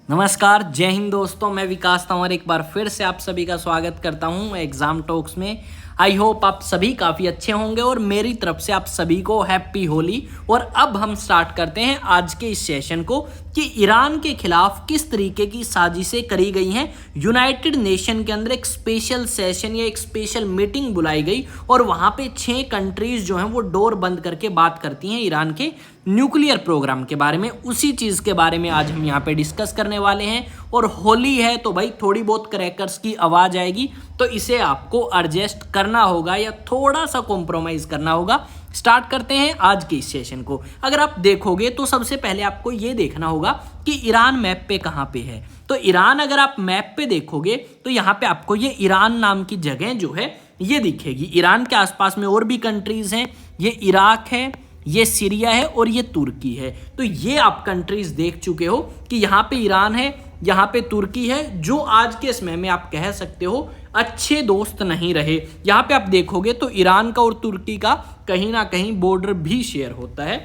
नमस्कार, जय हिंद दोस्तों। मैं विकास तंवर एक बार फिर से आप सभी का स्वागत करता हूं एग्जाम टॉक्स में। आई होप आप सभी काफ़ी अच्छे होंगे और मेरी तरफ से आप सभी को हैप्पी होली। और अब हम स्टार्ट करते हैं आज के इस सेशन को कि ईरान के खिलाफ किस तरीके की साजिशें करी गई हैं। यूनाइटेड नेशन के अंदर एक स्पेशल सेशन या एक स्पेशल मीटिंग बुलाई गई और वहाँ पे 6 कंट्रीज जो हैं वो डोर बंद करके बात करती हैं ईरान के न्यूक्लियर प्रोग्राम के बारे में। उसी चीज़ के बारे में आज हम यहाँ पे डिस्कस करने वाले हैं। और होली है तो भाई थोड़ी बहुत क्रैकर्स की आवाज़ आएगी, तो इसे आपको एडजस्ट करना होगा या थोड़ा सा कॉम्प्रोमाइज़ करना होगा। स्टार्ट करते हैं आज के इस सेशन को। अगर आप देखोगे तो सबसे पहले आपको ये देखना होगा कि ईरान मैप पे कहाँ पे है। तो ईरान अगर आप मैप पे देखोगे तो यहाँ पे आपको ये ईरान नाम की जगह जो है ये दिखेगी। ईरान के आसपास में और भी कंट्रीज़ हैं, ये इराक है, ये सीरिया है और ये तुर्की है। तो ये आप कंट्रीज देख चुके हो कि यहाँ पे ईरान है, यहाँ पे तुर्की है, जो आज के समय में आप कह सकते हो अच्छे दोस्त नहीं रहे। यहाँ पे आप देखोगे तो ईरान का और तुर्की का कहीं ना कहीं बॉर्डर भी शेयर होता है।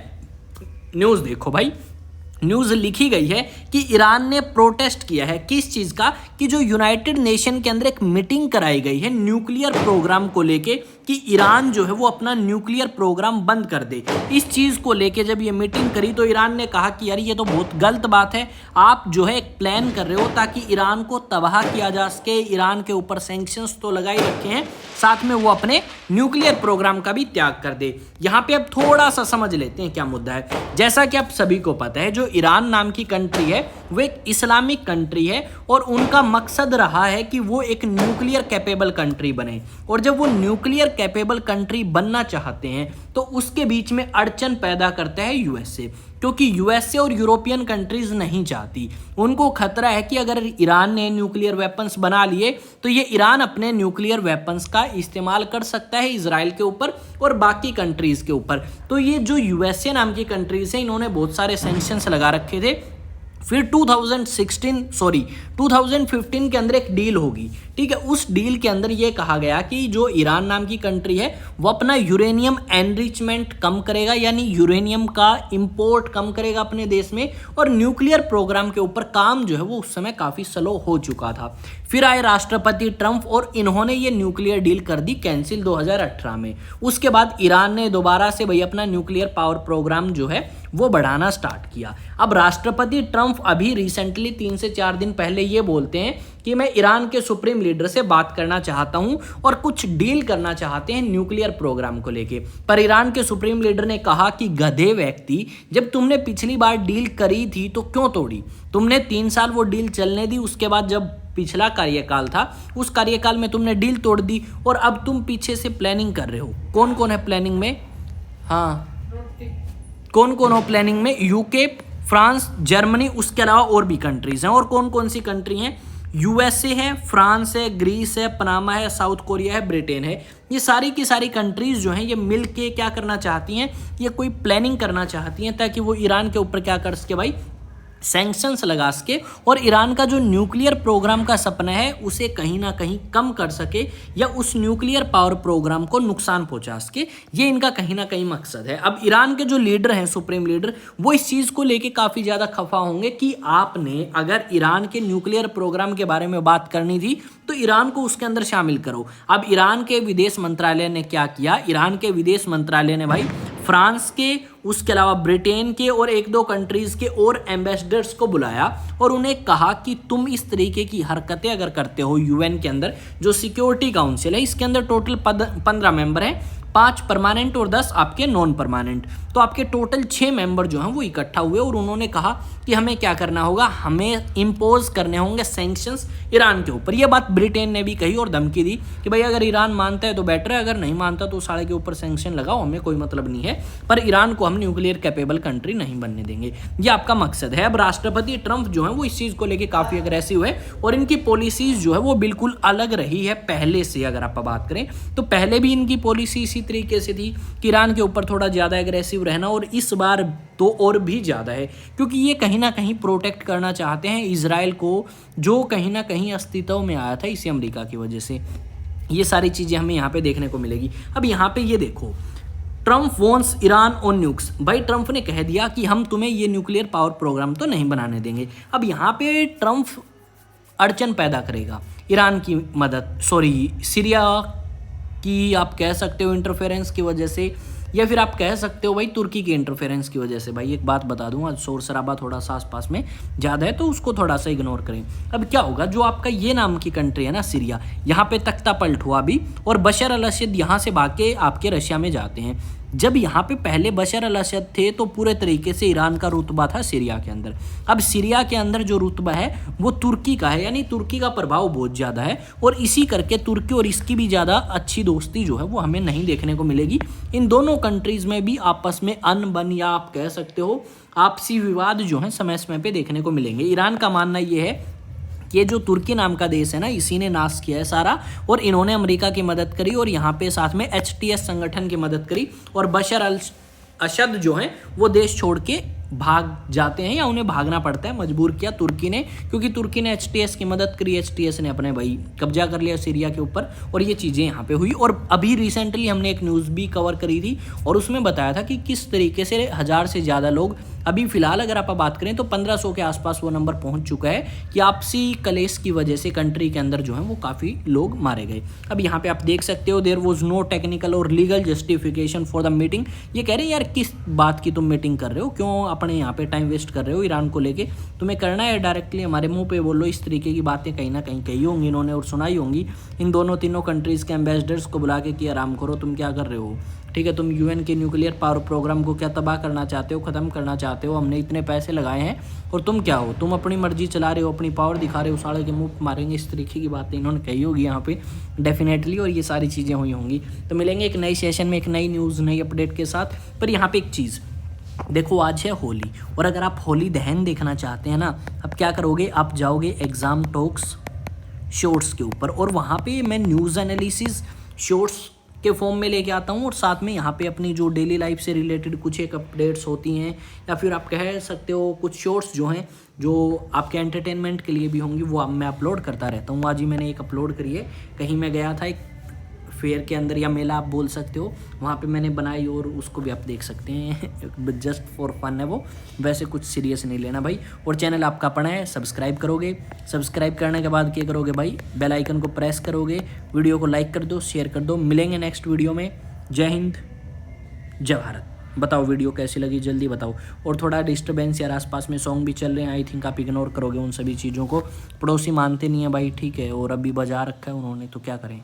न्यूज़ देखो भाई, न्यूज़ लिखी गई है कि ईरान ने प्रोटेस्ट किया है किस चीज़ का, कि जो यूनाइटेड नेशन के अंदर एक मीटिंग कराई गई है न्यूक्लियर प्रोग्राम को लेके कि ईरान जो है वो अपना न्यूक्लियर प्रोग्राम बंद कर दे। इस चीज़ को लेके जब ये मीटिंग करी तो ईरान ने कहा कि यार ये तो बहुत गलत बात है, आप जो है एक प्लान कर रहे हो ताकि ईरान को तबाह किया जा सके। ईरान के ऊपर सैंक्शंस तो लगाई रखे हैं, साथ में वो अपने न्यूक्लियर प्रोग्राम का भी त्याग कर दे। यहाँ पे अब थोड़ा सा समझ लेते हैं क्या मुद्दा है। जैसा कि आप सभी को पता है, जो ईरान नाम की कंट्री है वो एक इस्लामिक कंट्री है और उनका मकसद रहा है कि वो एक न्यूक्लियर कैपेबल कंट्री बने। और जब वो न्यूक्लियर कैपेबल कंट्री बनना चाहते हैं तो उसके बीच में अड़चन पैदा करता है यूएसए, क्योंकि यूएसए और यूरोपियन कंट्रीज नहीं चाहती। उनको खतरा है कि अगर ईरान ने न्यूक्लियर वेपन्स बना लिए तो ये ईरान अपने न्यूक्लियर वेपन्स का इस्तेमाल कर सकता है इजराइल के ऊपर और बाकी कंट्रीज के ऊपर। तो ये जो यूएसए नाम की कंट्रीज है, इन्होंने बहुत सारे सैंक्शंस लगा रखे थे। फिर 2015 के अंदर एक डील होगी, ठीक है। उस डील के अंदर ये कहा गया कि जो ईरान नाम की कंट्री है वो अपना यूरेनियम एनरिचमेंट कम करेगा, यानी यूरेनियम का इंपोर्ट कम करेगा अपने देश में। और न्यूक्लियर प्रोग्राम के ऊपर काम जो है वो उस समय काफ़ी स्लो हो चुका था। फिर आए राष्ट्रपति ट्रंप और इन्होंने ये न्यूक्लियर डील कर दी कैंसिल 2018 में। उसके बाद ईरान ने दोबारा से भाई अपना न्यूक्लियर पावर प्रोग्राम जो है वो बढ़ाना स्टार्ट किया। अब राष्ट्रपति ट्रंप अभी रिसेंटली 3 से 4 दिन पहले ये बोलते हैं कि मैं ईरान के सुप्रीम लीडर से बात करना चाहता हूं और कुछ डील करना चाहते हैं न्यूक्लियर प्रोग्राम को लेके। पर ईरान के सुप्रीम लीडर ने कहा कि गधे व्यक्ति, जब तुमने पिछली बार डील करी थी तो क्यों तोड़ी? तुमने 3 साल वो डील चलने दी, उसके बाद जब पिछला कार्यकाल था उस कार्यकाल में तुमने डील तोड़ दी और अब तुम पीछे से प्लानिंग कर रहे हो। कौन कौन है प्लानिंग में? हाँ, कौन कौन हो प्लानिंग में? यूके, फ्रांस, जर्मनी, उसके अलावा और भी कंट्रीज हैं। और कौन कौन सी कंट्री हैं? यूएसए है, फ्रांस है, ग्रीस है, पनामा है, साउथ कोरिया है, ब्रिटेन है। ये सारी की सारी कंट्रीज जो हैं ये मिल के क्या करना चाहती हैं, ये कोई प्लानिंग करना चाहती हैं ताकि वो ईरान के ऊपर क्या कर सके भाई, सैंक्शंस लगा सके और ईरान का जो न्यूक्लियर प्रोग्राम का सपना है उसे कहीं ना कहीं कम कर सके या उस न्यूक्लियर पावर प्रोग्राम को नुकसान पहुंचा सके। ये इनका कहीं ना कहीं मकसद है। अब ईरान के जो लीडर हैं, सुप्रीम लीडर, वो इस चीज़ को लेके काफ़ी ज़्यादा खफा होंगे कि आपने अगर ईरान के न्यूक्लियर प्रोग्राम के बारे में बात करनी थी तो ईरान को उसके अंदर शामिल करो। अब ईरान के विदेश मंत्रालय ने क्या किया? ईरान के विदेश मंत्रालय ने भाई फ्रांस के, उसके अलावा ब्रिटेन के और 1-2 कंट्रीज़ के और एम्बेसडर्स को बुलाया और उन्हें कहा कि तुम इस तरीके की हरकतें अगर करते हो, यूएन के अंदर जो सिक्योरिटी काउंसिल है इसके अंदर टोटल 15 मेंबर हैं, 5 परमानेंट और 10 आपके नॉन परमानेंट, तो आपके टोटल 6 मेंबर जो हैं वो इकट्ठा हुए और उन्होंने कहा कि हमें क्या करना होगा, हमें इम्पोज करने होंगे सैंक्शंस ईरान के ऊपर। ये बात ब्रिटेन ने भी कही और धमकी दी कि भाई अगर ईरान मानता है तो बेटर है, अगर नहीं मानता तो साले के ऊपर सैंक्शन लगाओ, हमें कोई मतलब नहीं है, पर ईरान को हम न्यूक्लियर कैपेबल कंट्री नहीं बनने देंगे। ये आपका मकसद है। अब राष्ट्रपति ट्रंप जो है वो इस चीज़ को लेकर काफ़ी अग्रेसिव है और इनकी पॉलिसीज जो है वो बिल्कुल अलग रही है पहले से। अगर आप बात करें तो पहले भी इनकी पॉलिसी इसी तरीके से थी कि ईरान के ऊपर थोड़ा ज़्यादा एग्रेसिव रहना, और इस बार तो और भी ज़्यादा है क्योंकि ये कहीं ना कहीं प्रोटेक्ट करना चाहते हैं इजराइल को, जो कहीं ना कहीं अस्तित्व में आया था इसी अमेरिका की वजह से। ये सारी चीज़ें हमें यहाँ पे देखने को मिलेगी। अब यहाँ पे ये देखो, Trump wants Iran on nukes. भाई ट्रम्प ने कह दिया कि हम तुम्हें ये न्यूक्लियर पावर प्रोग्राम तो नहीं बनाने देंगे। अब यहाँ पे ट्रम्प अड़चन पैदा करेगा ईरान की मदद, सीरिया की आप कह सकते हो इंटरफेरेंस की वजह से, या फिर आप कह सकते हो भाई तुर्की के इंटरफेरेंस की वजह से। भाई एक बात बता दूं, आज शोर शराबा थोड़ा सा आसपास में ज़्यादा है तो उसको थोड़ा सा इग्नोर करें। अब क्या होगा, जो आपका ये नाम की कंट्री है ना सीरिया, यहाँ पे तख्ता पलट हुआ अभी और बशर अल असद यहाँ से भाग के आपके रशिया में जाते हैं। जब यहाँ पे पहले बशर अल असद थे तो पूरे तरीके से ईरान का रुतबा था सीरिया के अंदर। अब सीरिया के अंदर जो रुतबा है वो तुर्की का है, यानी तुर्की का प्रभाव बहुत ज़्यादा है और इसी करके तुर्की और इसकी भी ज़्यादा अच्छी दोस्ती जो है वो हमें नहीं देखने को मिलेगी। इन दोनों कंट्रीज़ में भी आपस में अनबन या आप कह सकते हो आपसी विवाद जो है समय समय पे देखने को मिलेंगे। ईरान का मानना ये है ये जो तुर्की नाम का देश है ना, इसी ने नाश किया है सारा और इन्होंने अमेरिका की मदद करी और यहाँ पे साथ में HTS संगठन की मदद करी और बशर अल असद जो है वो देश छोड़ के भाग जाते हैं या उन्हें भागना पड़ता है, मजबूर किया तुर्की ने, क्योंकि तुर्की ने HTS की मदद करी, HTS ने अपने भाई कब्जा कर लिया सीरिया के ऊपर और ये चीज़ें यहाँ पे हुई। और अभी रिसेंटली हमने एक न्यूज़ भी कवर करी थी और उसमें बताया था कि किस तरीके से 1000 से ज़्यादा लोग, अभी फिलहाल अगर आप बात करें तो 1500 के आसपास वो नंबर पहुंच चुका है कि आपसी कलेश की वजह से कंट्री के अंदर जो है वो काफ़ी लोग मारे गए। अब यहाँ पे आप देख सकते हो देयर वाज नो टेक्निकल और legal justification for the meeting. ये कह रहे हैं यार किस बात की तुम मीटिंग कर रहे हो, क्यों अपने यहाँ पे टाइम वेस्ट कर रहे हो ईरान को लेके, तुम्हें करना है डायरेक्टली हमारे मुंह पे बोलो। इस तरीके की बातें कहीं ना कहीं कही होंगी इन्होंने और सुनाई होंगी इन दोनों तीनों कंट्रीज़ के एम्बेसडर्स को बुला के कि आराम करो, तुम क्या कर रहे हो, ठीक है, तुम UN के न्यूक्लियर पावर प्रोग्राम को क्या तबाह करना चाहते हो, ख़त्म करना चाहते हो, हमने इतने पैसे लगाए हैं और तुम क्या हो, तुम अपनी मर्जी चला रहे हो, अपनी पावर दिखा रहे हो, साले के मुंह मारेंगे। इस तरीके की बातें इन्होंने कही होगी यहाँ पे डेफिनेटली और ये सारी चीज़ें हुई होंगी। तो मिलेंगे एक नई सेशन में एक नई न्यूज़ नई अपडेट के साथ। पर यहाँ पे एक चीज़ देखो, आज है होली और अगर आप होली दहन देखना चाहते हैं ना, अब क्या करोगे, आप जाओगे एग्ज़ाम टॉक्स शॉर्ट्स के ऊपर और वहाँ पे मैं न्यूज़ एनालिसिस शॉर्ट्स के फॉर्म में लेके आता हूँ और साथ में यहाँ पे अपनी जो डेली लाइफ से रिलेटेड कुछ एक अपडेट्स होती हैं या फिर आप कह सकते हो कुछ शॉर्ट्स जो हैं जो आपके एंटरटेनमेंट के लिए भी होंगी वो मैं अपलोड करता रहता हूँ। आज ही मैंने एक अपलोड करी है, कहीं मैं गया था एक फेयर के अंदर या मेला आप बोल सकते हो, वहाँ पे मैंने बनाई और उसको भी आप देख सकते हैं। जस्ट फॉर फन है वो, वैसे कुछ सीरियस नहीं लेना भाई। और चैनल आपका अपना है, सब्सक्राइब करोगे, सब्सक्राइब करने के बाद क्या करोगे भाई, बेल आइकन को प्रेस करोगे, वीडियो को लाइक कर दो, शेयर कर दो। मिलेंगे नेक्स्ट वीडियो में। जय हिंद, जय भारत। बताओ वीडियो कैसी लगी, जल्दी बताओ। और थोड़ा डिस्टर्बेंस यार आसपास में सॉन्ग भी चल रहे हैं, आई थिंक आप इग्नोर करोगे उन सभी चीज़ों को। पड़ोसी मानते नहीं है भाई, ठीक है, और अभी बजा रखा है उन्होंने तो क्या करें।